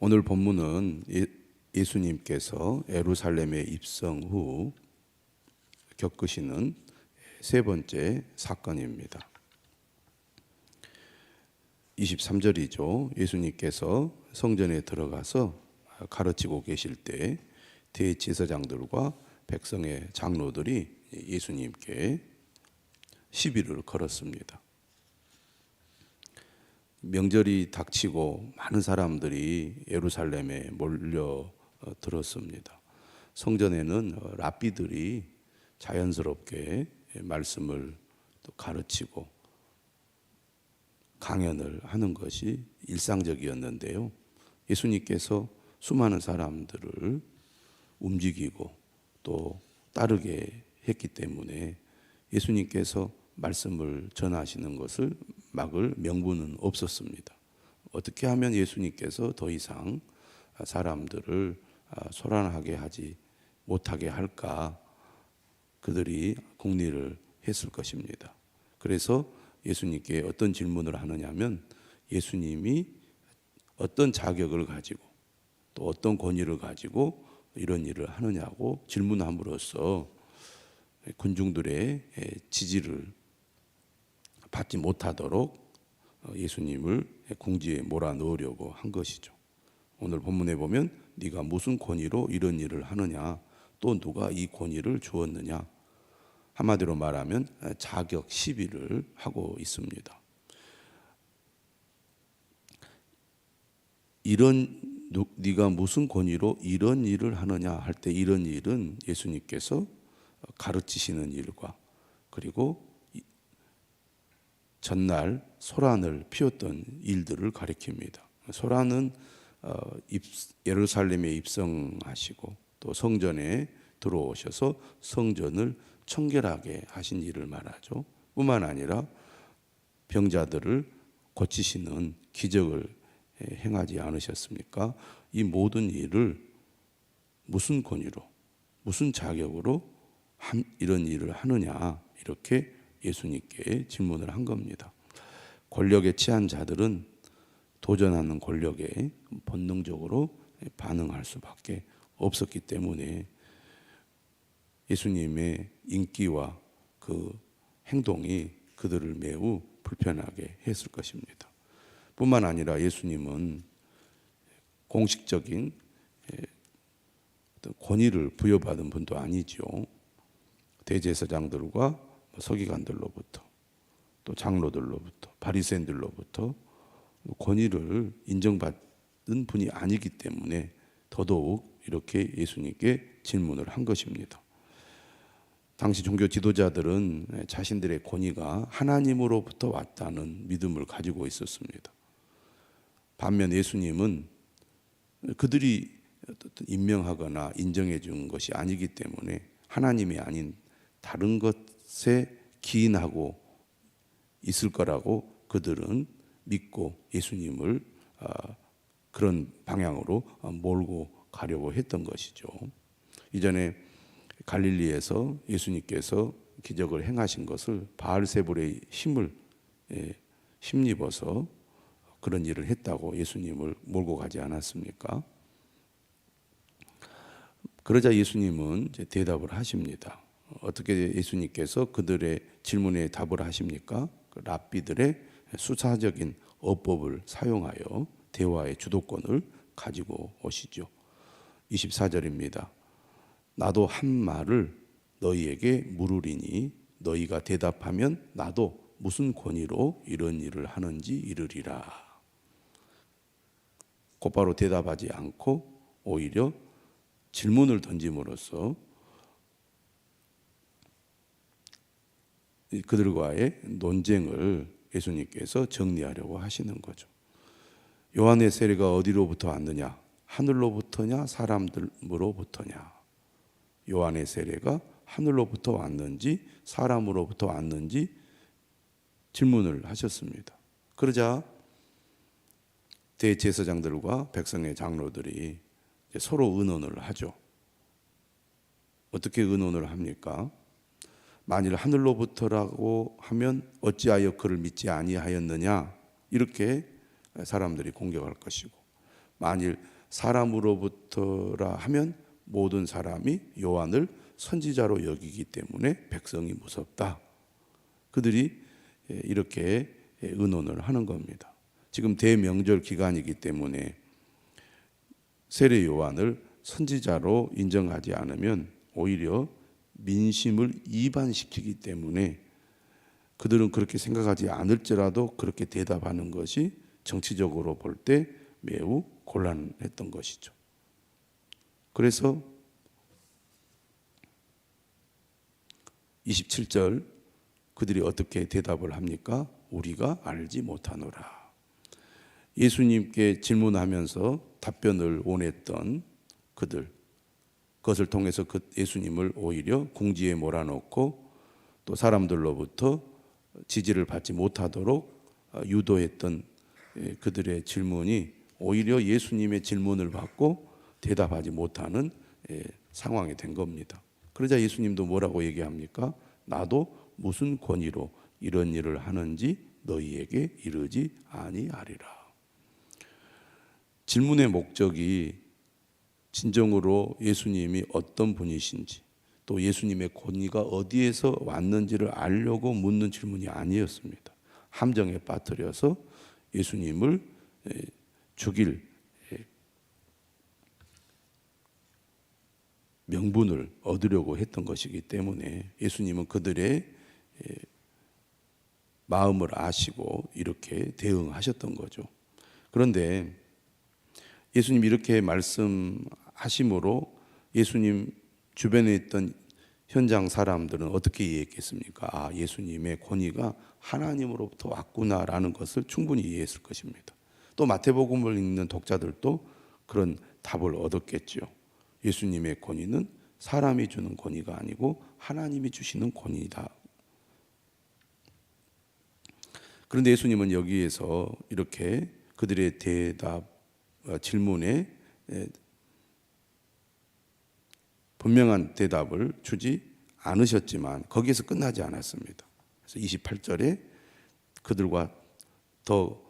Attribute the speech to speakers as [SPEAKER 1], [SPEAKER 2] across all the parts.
[SPEAKER 1] 오늘 본문은 예수님께서 예루살렘에 입성 후 겪으시는 세 번째 사건입니다. 23절이죠. 예수님께서 성전에 들어가서 가르치고 계실 때 대제사장들과 백성의 장로들이 예수님께 시비를 걸었습니다. 명절이 닥치고 많은 사람들이 예루살렘에 몰려 들었습니다. 성전에는 랍비들이 자연스럽게 말씀을 또 가르치고 강연을 하는 것이 일상적이었는데요. 예수님께서 수많은 사람들을 움직이고 또 따르게 했기 때문에 예수님께서 말씀을 전하시는 것을 막을 명분은 없었습니다. 어떻게 하면 예수님께서 더 이상 사람들을 소란하게 하지 못하게 할까, 그들이 궁리를 했을 것입니다. 그래서 예수님께 어떤 질문을 하느냐면, 예수님이 어떤 자격을 가지고 또 어떤 권위를 가지고 이런 일을 하느냐고 질문함으로써 군중들의 지지를 받지 못하도록 예수님을 궁지에 몰아넣으려고 한 것이죠. 오늘 본문에 보면 네가 무슨 권위로 이런 일을 하느냐, 또 누가 이 권위를 주었느냐, 한마디로 말하면 자격 시비를 하고 있습니다. 네가 무슨 권위로 이런 일을 하느냐 할 때, 이런 일은 예수님께서 가르치시는 일과 그리고 전날 소란을 피웠던 일들을 가리킵니다. 소란은 예루살렘에 입성하시고 또 성전에 들어오셔서 성전을 청결하게 하신 일을 말하죠. 뿐만 아니라 병자들을 고치시는 기적을 행하지 않으셨습니까? 이 모든 일을 무슨 권위로, 무슨 자격으로 이런 일을 하느냐, 이렇게 예수님께 질문을 한 겁니다. 권력에 취한 자들은 도전하는 권력에 본능적으로 반응할 수밖에 없었기 때문에 예수님의 인기와 그 행동이 그들을 매우 불편하게 했을 것입니다. 뿐만 아니라 예수님은 공식적인 어떤 권위를 부여받은 분도 아니죠. 대제사장들과 서기관들로부터 또 장로들로부터 바리새인들로부터 권위를 인정받은 분이 아니기 때문에 더더욱 이렇게 예수님께 질문을 한 것입니다. 당시 종교 지도자들은 자신들의 권위가 하나님으로부터 왔다는 믿음을 가지고 있었습니다. 반면 예수님은 그들이 임명하거나 인정해 준 것이 아니기 때문에 하나님이 아닌 다른 것에 기인하고 있을 거라고 그들은 믿고 예수님을 그런 방향으로 몰고 가려고 했던 것이죠. 이전에 갈릴리에서 예수님께서 기적을 행하신 것을 바알세불의 힘을 힘입어서 그런 일을 했다고 예수님을 몰고 가지 않았습니까? 그러자 예수님은 이제 대답을 하십니다. 어떻게 예수님께서 그들의 질문에 답을 하십니까? 그 랍비들의 수사적인 어법을 사용하여 대화의 주도권을 가지고 오시죠. 24절입니다. 나도 한 말을 너희에게 물으리니 너희가 대답하면 나도 무슨 권위로 이런 일을 하는지 이르리라. 곧바로 대답하지 않고 오히려 질문을 던짐으로써 그들과의 논쟁을 예수님께서 정리하려고 하시는 거죠. 요한의 세례가 어디로부터 왔느냐? 하늘로부터냐 사람들로부터냐? 요한의 세례가 하늘로부터 왔는지 사람으로부터 왔는지 질문을 하셨습니다. 그러자 대제사장들과 백성의 장로들이 서로 의논을 하죠. 어떻게 의논을 합니까? 만일 하늘로부터라고 하면 어찌하여 그를 믿지 아니하였느냐, 이렇게 사람들이 공격할 것이고, 만일 사람으로부터라 하면 모든 사람이 요한을 선지자로 여기기 때문에 백성이 무섭다. 그들이 이렇게 의논을 하는 겁니다. 지금 대명절 기간이기 때문에 세례 요한을 선지자로 인정하지 않으면 오히려 민심을 이반시키기 때문에 그들은 그렇게 생각하지 않을지라도 그렇게 대답하는 것이 정치적으로 볼 때 매우 곤란했던 것이죠. 그래서 27절 그들이 어떻게 대답을 합니까? 우리가 알지 못하노라. 예수님께 질문하면서 답변을 원했던 그들, 그것을 통해서 예수님을 오히려 궁지에 몰아넣고 또 사람들로부터 지지를 받지 못하도록 유도했던 그들의 질문이 오히려 예수님의 질문을 받고 대답하지 못하는 상황이 된 겁니다. 그러자 예수님도 뭐라고 얘기합니까? 나도 무슨 권위로 이런 일을 하는지 너희에게 이르지 아니하리라. 질문의 목적이 진정으로 예수님이 어떤 분이신지 또 예수님의 권위가 어디에서 왔는지를 알려고 묻는 질문이 아니었습니다. 함정에 빠뜨려서 예수님을 죽일 명분을 얻으려고 했던 것이기 때문에 예수님은 그들의 마음을 아시고 이렇게 대응하셨던 거죠. 그런데 예수님 이렇게 말씀하심으로 예수님 주변에 있던 현장 사람들은 어떻게 이해했겠습니까? 아, 예수님의 권위가 하나님으로부터 왔구나라는 것을 충분히 이해했을 것입니다. 또 마태복음을 읽는 독자들도 그런 답을 얻었겠죠. 예수님의 권위는 사람이 주는 권위가 아니고 하나님이 주시는 권위다. 그런데 예수님은 여기에서 이렇게 그들의 질문에 분명한 대답을 주지 않으셨지만 거기에서 끝나지 않았습니다. 그래서 28절에 그들과 더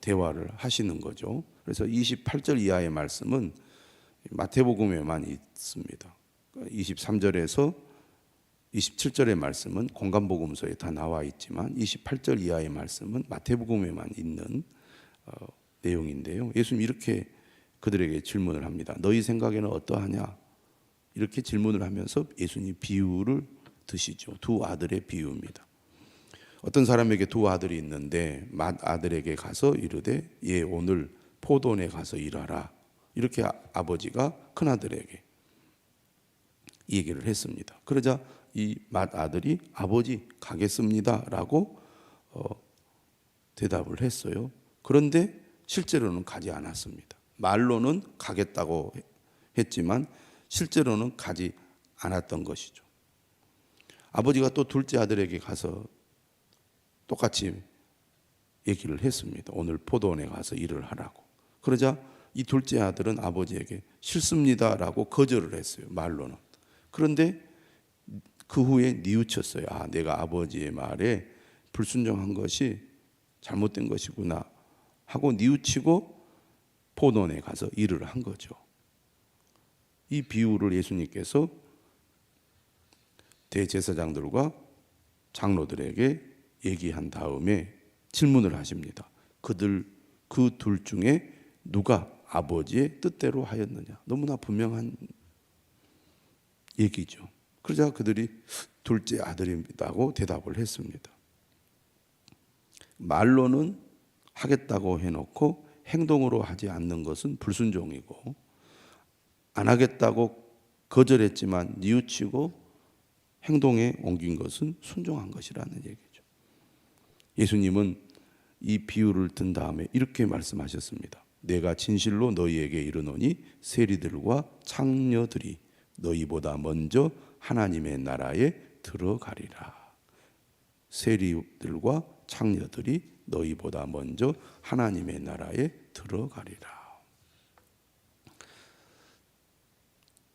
[SPEAKER 1] 대화를 하시는 거죠. 그래서 28절 이하의 말씀은 마태복음에만 있습니다. 23절에서 27절의 말씀은 공간복음서에 다 나와 있지만 28절 이하의 말씀은 마태복음에만 있는 내용인데요. 예수님 이렇게 그들에게 질문을 합니다. 너희 생각에는 어떠하냐? 이렇게 질문을 하면서 예수님 비유를 드시죠. 두 아들의 비유입니다. 어떤 사람에게 두 아들이 있는데 맏아들에게 가서 이르되 얘 오늘 포도원에 가서 일하라. 이렇게 아버지가 큰아들에게 얘기를 했습니다. 그러자 이 맏아들이 아버지 가겠습니다 라고 대답을 했어요. 그런데 실제로는 가지 않았습니다. 말로는 가겠다고 했지만 실제로는 가지 않았던 것이죠. 아버지가 또 둘째 아들에게 가서 똑같이 얘기를 했습니다. 오늘 포도원에 가서 일을 하라고. 그러자 이 둘째 아들은 아버지에게 싫습니다라고 거절을 했어요. 말로는. 그런데 그 후에 뉘우쳤어요. 아, 내가 아버지의 말에 불순종한 것이 잘못된 것이구나 하고 뉘우치고 포도원에 가서 일을 한 거죠. 이 비유를 예수님께서 대제사장들과 장로들에게 얘기한 다음에 질문을 하십니다. 그 둘 중에 누가 아버지의 뜻대로 하였느냐? 너무나 분명한 얘기죠. 그러자 그들이 둘째 아들입니다고 대답을 했습니다. 말로는 하겠다고 해놓고 행동으로 하지 않는 것은 불순종이고 안 하겠다고 거절했지만 뉘우치고 행동에 옮긴 것은 순종한 것이라는 얘기죠. 예수님은 이 비유를 든 다음에 이렇게 말씀하셨습니다. 내가 진실로 너희에게 이르노니 세리들과 창녀들이 너희보다 먼저 하나님의 나라에 들어가리라. 세리들과 창녀들이 너희보다 먼저 하나님의 나라에 들어가리라.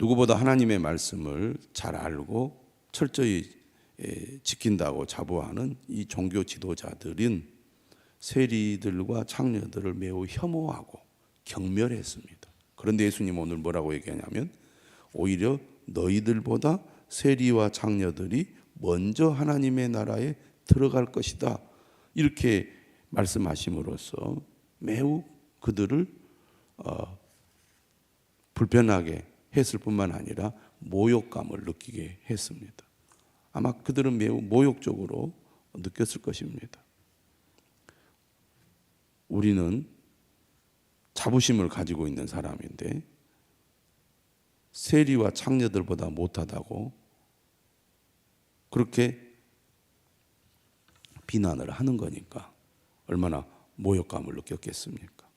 [SPEAKER 1] 누구보다 하나님의 말씀을 잘 알고 철저히 지킨다고 자부하는 이 종교 지도자들은 세리들과 창녀들을 매우 혐오하고 경멸했습니다. 그런데 예수님 오늘 뭐라고 얘기하냐면 오히려 너희들보다 세리와 장녀들이 먼저 하나님의 나라에 들어갈 것이다. 이렇게 말씀하심으로써 매우 그들을 불편하게 했을 뿐만 아니라 모욕감을 느끼게 했습니다. 아마 그들은 매우 모욕적으로 느꼈을 것입니다. 우리는 자부심을 가지고 있는 사람인데 세리와 창녀들보다 못하다고 그렇게 비난을 하는 거니까 얼마나 모욕감을 느꼈겠습니까?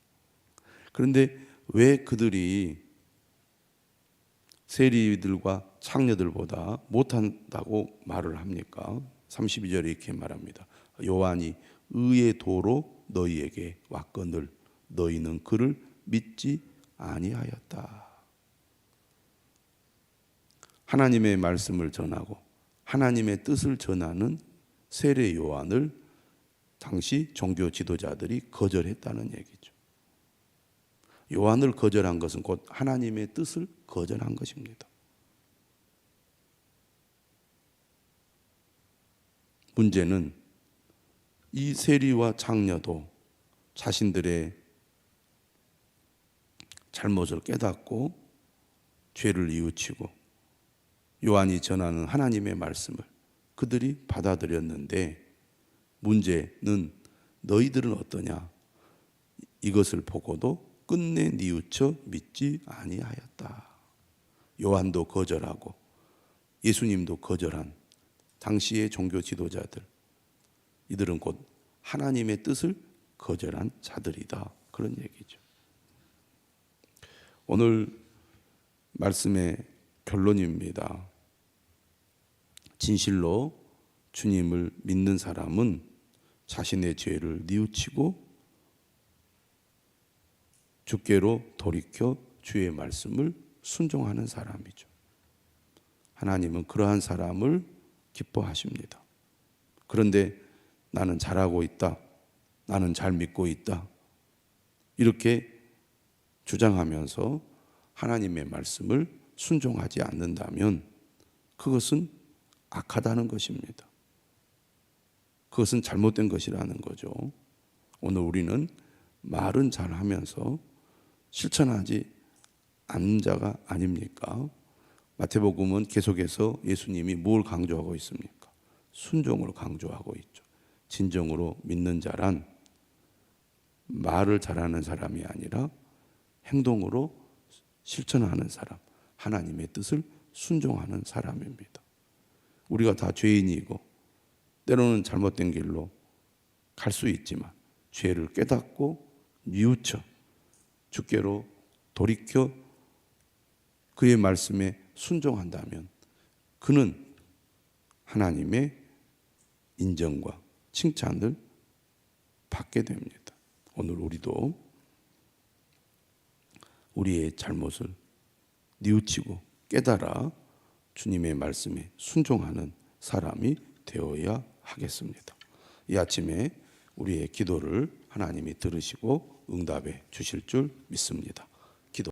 [SPEAKER 1] 그런데 왜 그들이 세리들과 창녀들보다 못한다고 말을 합니까? 32절에 이렇게 말합니다. 요한이 의의 도로 너희에게 왔거늘 너희는 그를 믿지 아니하였다. 하나님의 말씀을 전하고 하나님의 뜻을 전하는 세례 요한을 당시 종교 지도자들이 거절했다는 얘기죠. 요한을 거절한 것은 곧 하나님의 뜻을 거절한 것입니다. 문제는 이 세리와 장녀도 자신들의 잘못을 깨닫고 죄를 뉘우치고 요한이 전하는 하나님의 말씀을 그들이 받아들였는데 문제는 너희들은 어떠냐? 이것을 보고도 끝내 뉘우쳐 믿지 아니하였다. 요한도 거절하고 예수님도 거절한 당시의 종교 지도자들, 이들은 곧 하나님의 뜻을 거절한 자들이다. 그런 얘기죠. 오늘 말씀의 결론입니다. 진실로 주님을 믿는 사람은 자신의 죄를 뉘우치고 주께로 돌이켜 주의 말씀을 순종하는 사람이죠. 하나님은 그러한 사람을 기뻐하십니다. 그런데 나는 잘하고 있다, 나는 잘 믿고 있다, 이렇게 주장하면서 하나님의 말씀을 순종하지 않는다면 그것은 악하다는 것입니다. 그것은 잘못된 것이라는 거죠. 오늘 우리는 말은 잘하면서 실천하지 않는 자가 아닙니까? 마태복음은 계속해서 예수님이 뭘 강조하고 있습니까? 순종을 강조하고 있죠. 진정으로 믿는 자란 말을 잘하는 사람이 아니라 행동으로 실천하는 사람, 하나님의 뜻을 순종하는 사람입니다. 우리가 다 죄인이고 때로는 잘못된 길로 갈 수 있지만 죄를 깨닫고 뉘우쳐 주께로 돌이켜 그의 말씀에 순종한다면 그는 하나님의 인정과 칭찬을 받게 됩니다. 오늘 우리도 우리의 잘못을 뉘우치고 깨달아 주님의 말씀에 순종하는 사람이 되어야 하겠습니다. 이 아침에 우리의 기도를 하나님이 들으시고 응답해 주실 줄 믿습니다.